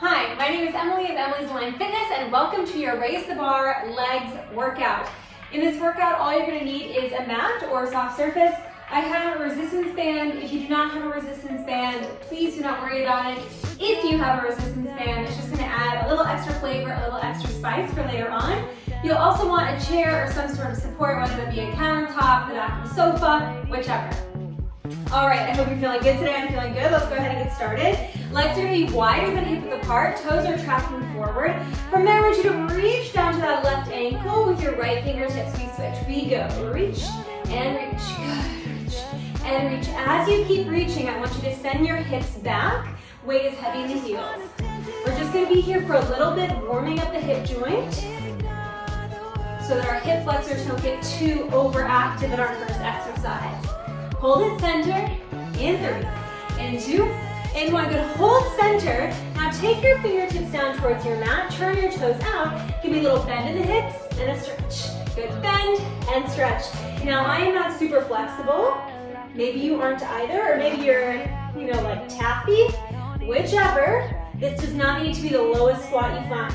Hi, my name is Emily of Emily's Line Fitness and welcome to your Raise the Bar Legs workout. In this workout, all you're going to need is a mat or a soft surface. I have a resistance band. If you do not have a resistance band, please do not worry about it. If you have a resistance band, it's just going to add a little extra flavor, a little extra spice for later on. You'll also want a chair or some sort of support, whether it be a countertop, the back of a sofa, whichever. All right, I hope you're feeling good today. I'm feeling good. Let's go ahead and get started. Legs are going to be wider than hip width apart. Toes are tracking forward. From there, I want you to reach down to that left ankle with your right fingertips. We switch. We go. Reach and reach. Good. Reach and reach. As you keep reaching, I want you to send your hips back. Weight is heavy in the heels. We're just going to be here for a little bit, warming up the hip joint so that our hip flexors don't get too overactive in our first exercise. Hold it center, in 3, in 2, in 1. Good, hold center. Now take your fingertips down towards your mat, turn your toes out, give me a little bend in the hips and a stretch. Good, bend and stretch. Now I am not super flexible. Maybe you aren't either, or maybe you're, like taffy, whichever. This does not need to be the lowest squat you find.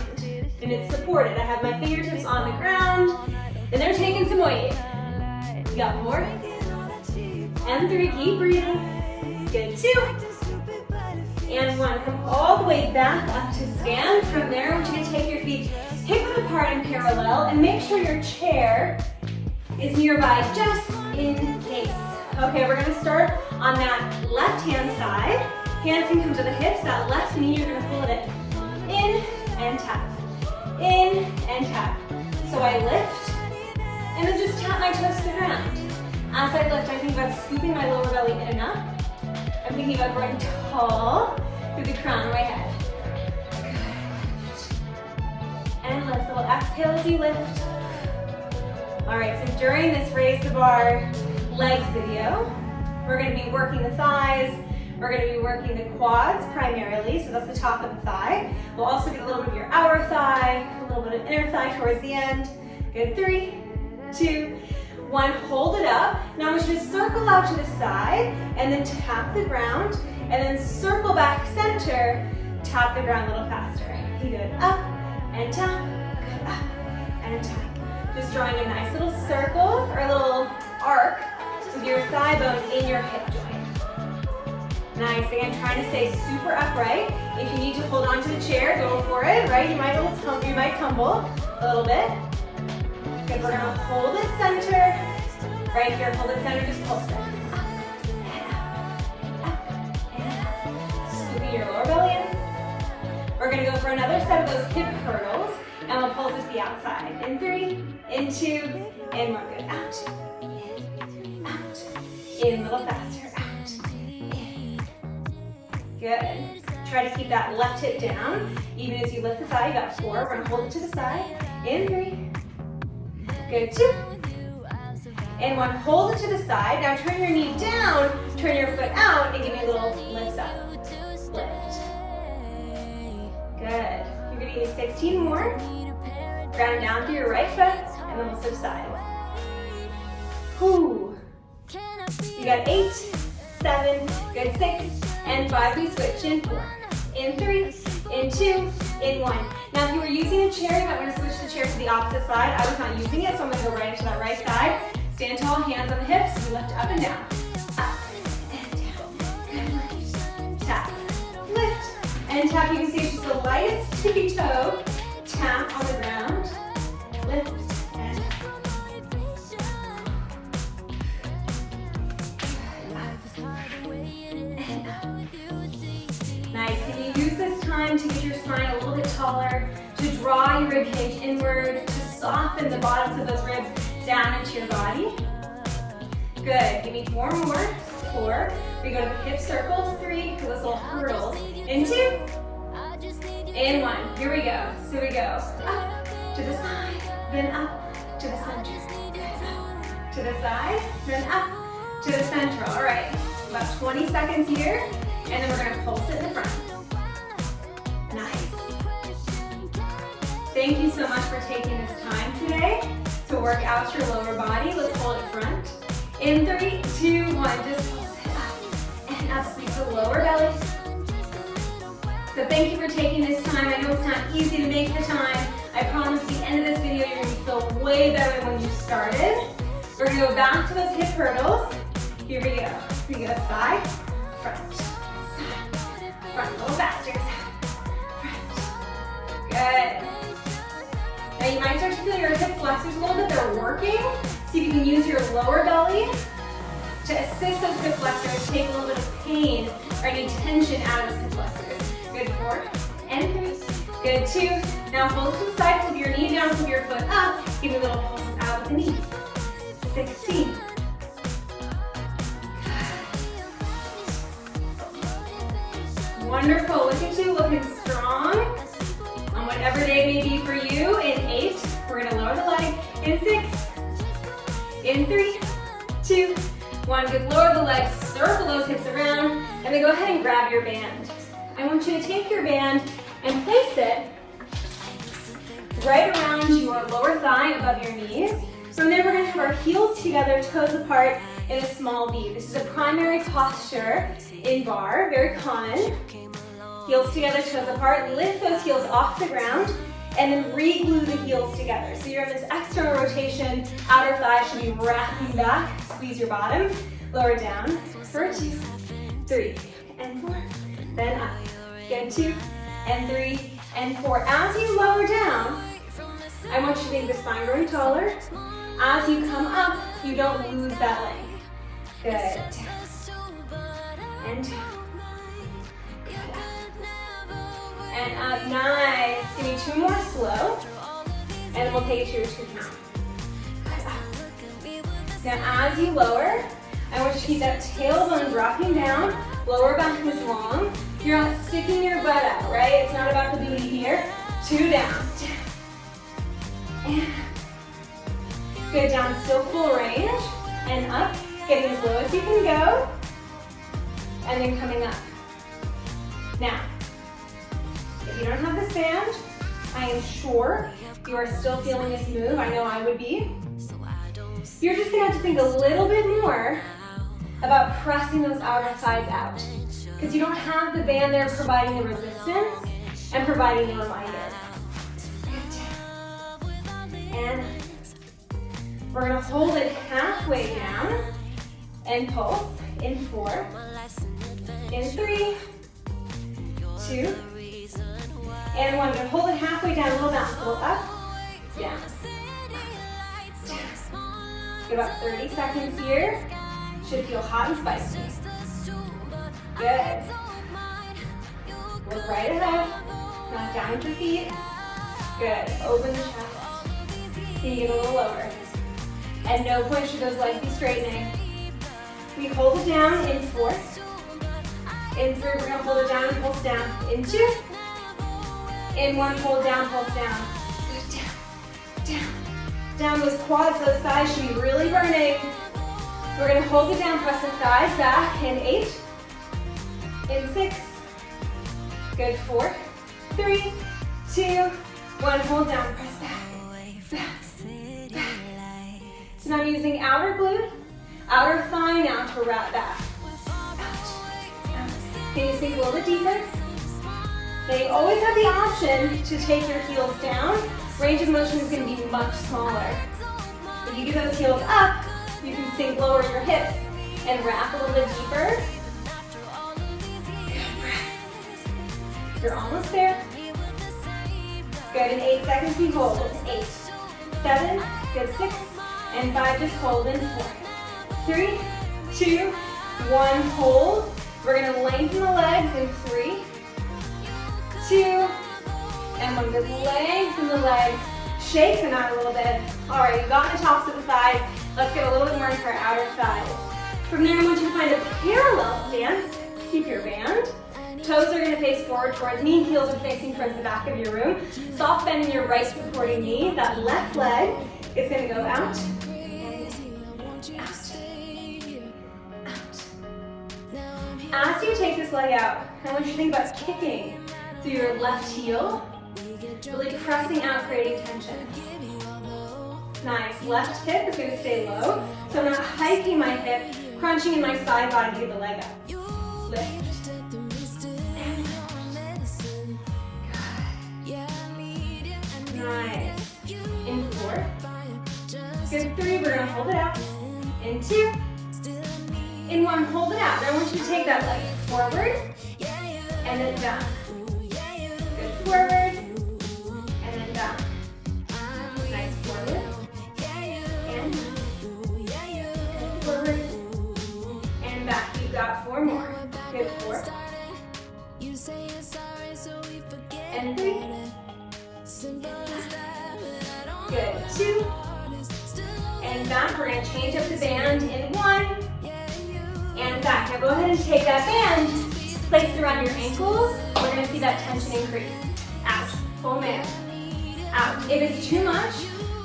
And it's supported. I have my fingertips on the ground, and they're taking some weight. You got 4. And 3, keep breathing. Good, 2. And 1, come all the way back up to stand. From there, I want you to take your feet hip width apart and parallel, and make sure your chair is nearby just in case. Okay, we're gonna start on that left-hand side. Hands can come to the hips. That left knee, you're gonna pull it in and tap. In and tap. So I lift, and then just tap my toes to the ground. As I lift, I think about scooping my lower belly in and up. I'm thinking about growing tall through the crown of my head. Good. And lift. A little exhale as you lift. All right, so during this Raise the Bar legs video, we're going to be working the thighs. We're going to be working the quads primarily, so that's the top of the thigh. We'll also get a little bit of your outer thigh, a little bit of inner thigh towards the end. Good, 3, 2, 1, hold it up. Now I want you to circle out to the side and then tap the ground and then circle back center, tap the ground a little faster. Good, up and tap, good, up and tap. Just drawing a nice little circle or a little arc with your thigh bone in your hip joint. Nice, again, trying to stay super upright. If you need to hold on to the chair, go for it, right? You might tumble a little bit. Good, we're gonna hold it center. Right here, hold it center, just pulse it. Up and up, up and up. Scooping your lower belly in. We're gonna go for another set of those hip hurdles, and we'll pulse it to the outside. In 3, in 2, in 1. Good, out, in, out, in, a little faster, out, in. Good. Try to keep that left hip down, even as you lift the thigh. You got 4. We're gonna hold it to the side. In 3. Good, 2, and 1, hold it to the side. Now turn your knee down, turn your foot out, and give me a little lift up. Lift. Good. You're gonna use 16 more. Ground down through your right foot, and then we'll switch sides. Whew. You got 8, 7, good, 6, and 5. We switch in 4, in 3, in 2, in 1. Now, if you were using a chair, you might want to switch the chair to the opposite side. I was not using it, so I'm going to go right into that right side. Stand tall, hands on the hips. We lift up and down. Up and down. Good. Tap. Lift. And tap. You can see it's just the lightest tippy toe. Tap on the ground. Lift and nice. Can you use this time to get your spine a little bit taller, to draw your rib cage inward, to soften the bottoms of those ribs down into your body? Good. Give me 4 more. 4. We go to the hip circles. 3. To those little hurdles. In 2. In 1. Here we go. So we go up to the side, then up to the center. Up to the side, then up to the center. All right. About 20 seconds here, and then we're going to pulse it in the front. Nice. Thank you so much for taking this time today to work out your lower body. Let's hold it front. In 3, 2, 1, just pulse it up and up. Squeeze the lower belly. So thank you for taking this time. I know it's not easy to make the time. I promise at the end of this video, you're gonna feel way better than when you started. We're gonna go back to those hip hurdles. Here we go. We go side, front, side, front. A little faster. Side, front. Good. Now you might start to feel your hip flexors a little bit. They're working. See if you can use your lower belly to assist those hip flexors, take a little bit of pain or any tension out of those hip flexors. Good, 4 and 3. Good, 2. Now hold to the side, flip your knee down, flip your foot up. Give me a little pulse out with the knees. 16. Wonderful, look at you, looking strong. On whatever day may be for you. In 8, we're gonna lower the leg. In 6, in 3, 2, 1. Good, lower the legs, circle those hips around, and then go ahead and grab your band. I want you to take your band and place it right around your lower thigh above your knees. From there, we're gonna have our heels together, toes apart in a small V. This is a primary posture in bar, very common. Heels together, toes apart. Lift those heels off the ground and then re-glue the heels together. So you're in this external rotation. Outer thigh should be wrapping back. Squeeze your bottom. Lower down for 2, 3, and 4. Then up. Good, 2, and 3, and 4. As you lower down, I want you to make the spine growing taller. As you come up, you don't lose that length. Good. And down. And up, nice. Give me 2 more slow. And then we'll take it to your 2 count. Now as you lower, I want you to keep that tailbone dropping down. Lower back is long. You're not sticking your butt out, right? It's not about the booty here. 2 down. And good, down, still full range. And up, getting as low as you can go. And then coming up. Now, if you don't have this band, I am sure you are still feeling this move. I know I would be. You're just gonna have to think a little bit more about pressing those outer thighs out, because you don't have the band there providing the resistance and providing the reminder. And we're gonna hold it halfway down and pulse in 4, in 3, 2, and 1. Gonna hold it halfway down, a little bounce, a little up, down, down. Get about 30 seconds here. Should feel hot and spicy. Good. Look right ahead. Not down with your feet. Good. Open the chest. Can you get a little lower? At no point should those legs be straightening. We hold it down in 4. In 3, we're going to hold it down and pulse down. In 2. In 1, hold down, pulse down. Down, down. Down, those quads, those thighs should be really burning. We're gonna hold it down, press the thighs back. In 8, in 6, good, 4, 3, 2, 1, hold down, press back, back, back. So now I'm using outer glute, outer thigh now to wrap back. Out, out. Can you sink a little bit deeper? Then you always have the option to take your heels down. Range of motion is going to be much smaller. If you get those heels up, you can sink lower your hips and wrap a little bit deeper. Good breath. You're almost there. Good, in 8 seconds we hold. 8, 7, good, 6, and 5, just hold in 4, 3, 2, 1, hold. We're going to lengthen the legs in 3, 2, and 1. Good, lengthen the legs. Shake them out a little bit. All right, you got the tops of the thighs. Let's get a little bit more into our outer thighs. From there, I want you to find a parallel stance. Keep your band. Toes are going to face forward towards me. Heels are facing towards the back of your room. Soft bend in your right supporting knee. That left leg is going to go out. Out. As you take this leg out, I want you to think about kicking through your left heel. Really pressing out, creating tension. Nice. Left hip is going to stay low. So I'm not hiking my hip, crunching in my side body to get the leg up. Lift. In 3, we're gonna hold it out. In 2. In 1, hold it out. Now I want you to take that leg forward and then back. Good, forward and then back. Nice, forward and good, forward and back. You've got 4 more. Good, 4 and 3. Good, 2 and back. We're gonna change up the band in 1 and back. Now go ahead and take that band, place it around your ankles. We're gonna see that tension increase. Out, full man, out. If it's too much,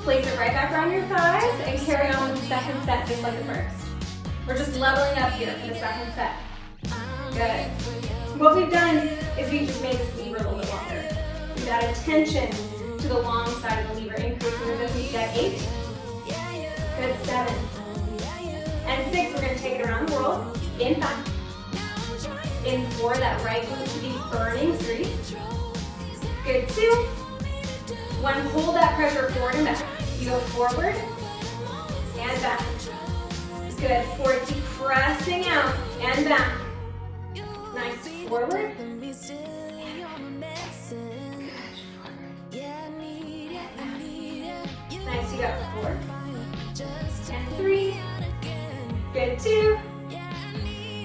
place it right back around your thighs and carry on with the second set just like the first. We're just leveling up here for the second set. Good. What we've done is we've just made this lever a little bit longer. We've added tension to the long side of the lever, increasing resistance. You got 8. Good, 7. And 6, we're going to take it around the world. In 5. In 4, that right glute should be burning. 3. Good, 2. 1, hold that pressure forward and back. You go forward and back. Good, 4, keep pressing out and back. Nice, forward. Nice, you got 4. And 3. Good, 2.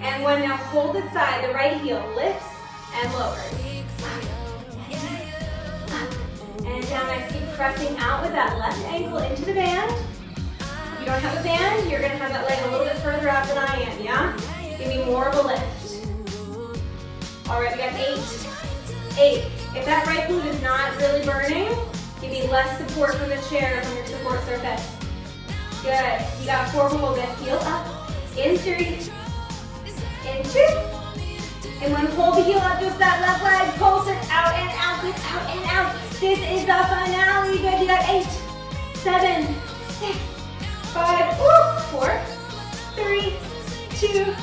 And 1, now hold it side. The right heel lifts and lowers. Up and down. Nice, keep pressing out with that left ankle into the band. If you don't have a band, you're gonna have that leg a little bit further out than I am, yeah? Give me more of a lift. All right, we got 8. 8. If that right glute is not really burning, give me less support from the chair, from your support surface. Good. You got 4 more. We'll get heel up. In 3. In 2. And when hold the heel up, just that left leg, pulse it out and out, good, out and out. This is the finale. Good. You got 8, 7, 6, 5, 4, 3, 2,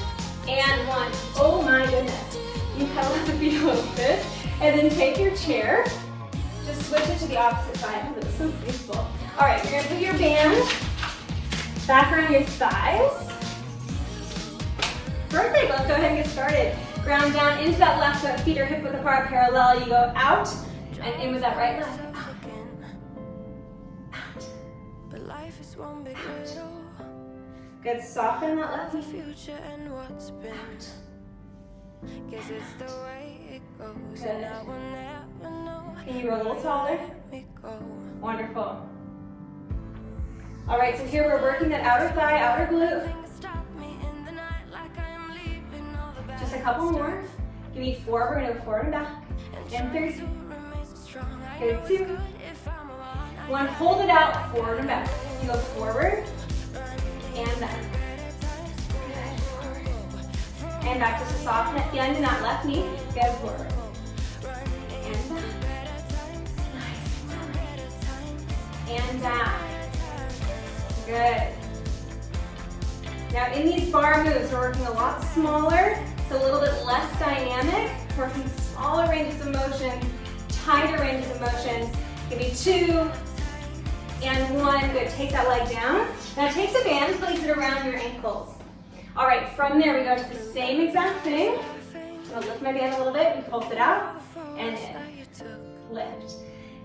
and 1. Oh my goodness. You pedal up the feet a little bit. And then take your chair. Just switch it to the opposite side. Oh, that was so beautiful. All right, you're gonna put your band back around your thighs. Perfect, let's go ahead and get started. Ground down into that left foot, feet are hip width apart, parallel. You go out and in with that right leg. Out. Out. Good, soften that left knee. Out. Good. Can you roll a little taller? Wonderful. All right, so here we're working that outer thigh, outer glute. Just a couple more. Give me 4, we're gonna go forward and back. And 3. Good, 2. 1, hold it out, forward and back. You go forward and back. And back, just to soften at the end in that left knee. Go forward. And back. Nice. And back. Good. Now in these bar moves, we're working a lot smaller, so a little bit less dynamic, working smaller ranges of motion, tighter ranges of motion. Give me 2 and 1. Good, take that leg down. Now take the band, place it around your ankles. All right, from there we go to the same exact thing. I'm gonna lift my band a little bit, we pulse it out, and in. Lift,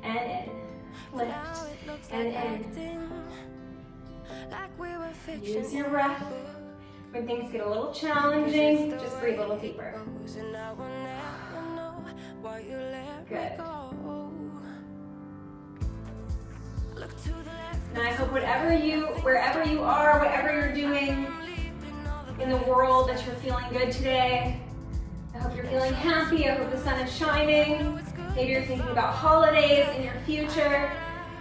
and in. Lift, and in. Use your breath. When things get a little challenging, just breathe a little deeper. Good. And I hope wherever you are, whatever you're doing in the world, that you're feeling good today. I hope you're feeling happy. I hope the sun is shining. Maybe you're thinking about holidays in your future.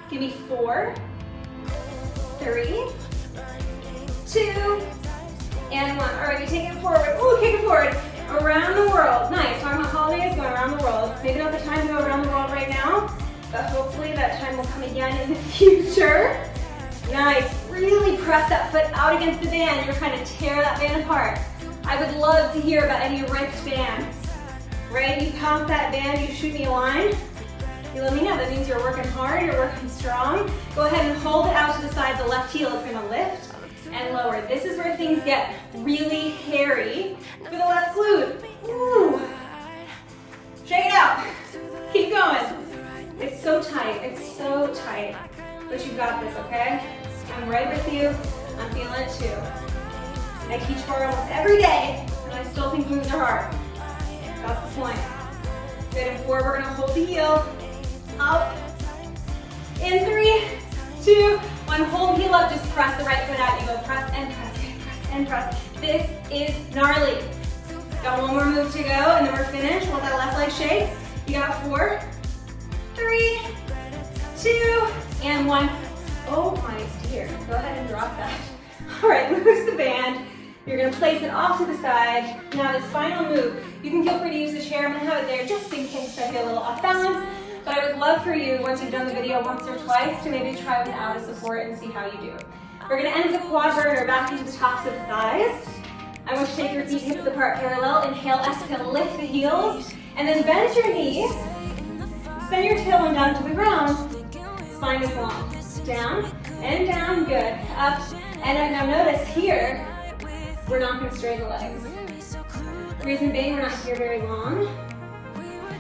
Give me 4, 3, 2, and 1. All right, we take it forward. Ooh, kick it forward. Around the world. Nice. Talking about holidays, going around the world. Maybe not the time to go around the world right now, but hopefully that time will come again in the future. Nice. Really press that foot out against the band. You're trying to tear that band apart. I would love to hear about any ripped bands. Right? You pump that band, you shoot me a line. You let me know. That means you're working hard, you're working strong. Go ahead and hold it out to the side. The left heel is gonna lift and lower. This is where things get really hairy for the left glute. Ooh. Shake it out. Keep going. It's so tight, it's so tight. But you got this, okay? I'm right with you. I'm feeling it too. I teach barre almost every day, and I still think moves are hard. That's the point. Good, in 4, we're gonna hold the heel. Up. In 3, 2, 1, hold heel up, just press the right foot out. You go press and press and press and press. This is gnarly. Got one more move to go, and then we're finished. Let that left leg shake. You got 4, 3, 2, and 1. Oh my dear, go ahead and drop that. All right, loose the band. You're gonna place it off to the side. Now this final move, you can feel free to use the chair. I'm gonna have it there just in case I feel a little off balance. But I would love for you, once you've done the video once or twice, to maybe try without a support and see how you do. We're gonna end the quad burner back into the tops of the thighs. I want you to take your feet hip width apart parallel. Inhale, exhale, lift the heels. And then bend your knees. Send your tailbone down to the ground. Spine is long. Down and down, good. Up and now notice here, we're not gonna straighten the legs. Reason being, we're not here very long.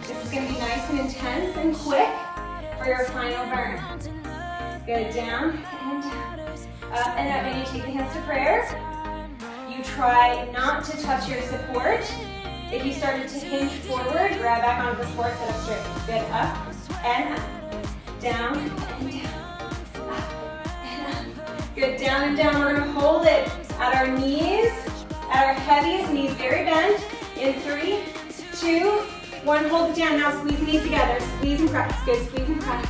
This is gonna be nice and intense and quick for your final burn. Good, down and down. Up and up, and you take the hands to prayer. You try not to touch your support. If you started to hinge forward, grab back onto the support, sit up straight. Good, up and up. Down and down. Good, down and down. We're gonna hold it at our knees, at our heaviest, knees very bent. In 3, 2, 1, hold it down. Now squeeze the knees together. Squeeze and press. Good, squeeze and press.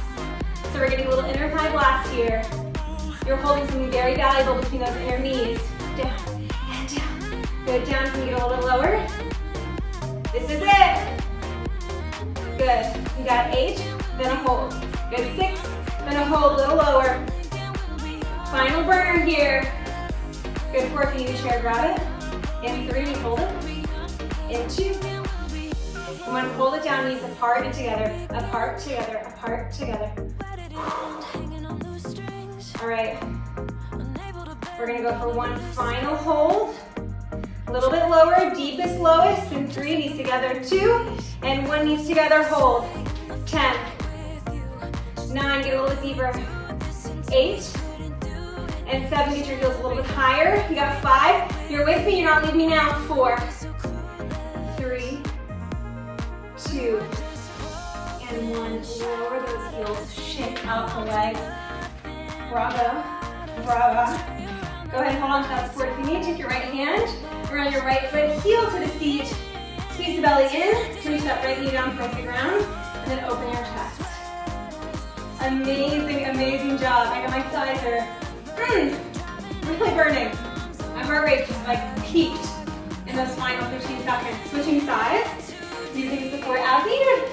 So we're getting a little inner thigh blast here. You're holding something very valuable between those inner knees. Down and down. Good, down. Can you get a little bit lower? This is it. Good. You got 8, then a hold. Good, 6, then a hold, a little lower. Final burn here. Good, 4, if you need a chair, grab it. In 3, we hold it. In 2, you want to hold it down, knees apart and together, apart, together, apart, together. All right, we're gonna go for one final hold. A little bit lower, deepest, lowest. In 3, knees together, 2, and 1, knees together, hold. 10, 9, get a little bit deeper. 8, and 7, get your heels a little bit higher. You got 5, you're with me, you're not leaving me now. 4, 3, 2, and 1. Lower those heels, shake out the legs. Bravo, bravo. Go ahead and hold on to that support. If you need, take your right hand around your right foot, heel to the seat. Squeeze the belly in, reach that right knee down towards the ground, and then open your chest. Amazing, amazing job. I know my thighs are really burning. My heart rate just like peaked in those final 15 seconds. Switching sides, using support as needed.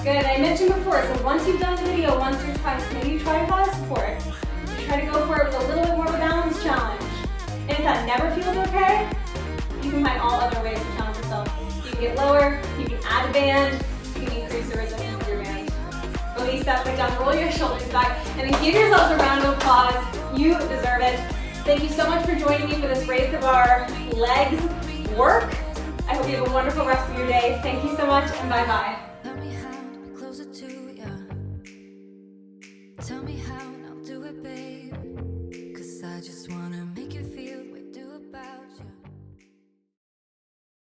Good, I mentioned before, so once you've done the video once or twice, maybe you try without support. You try to go for it with a little bit more of a balance challenge. And if that never feels okay, you can find all other ways to challenge yourself. You can get lower, you can add a band, you can increase the resistance of your band. Release that foot down, roll your shoulders back, and then give yourselves a round of applause. You deserve it. Thank you so much for joining me for this Raise the Bar legs work. I hope you have a wonderful rest of your day. Thank you so much, and bye-bye. Tell me how, and I'll do it, babe. 'Cause I just wanna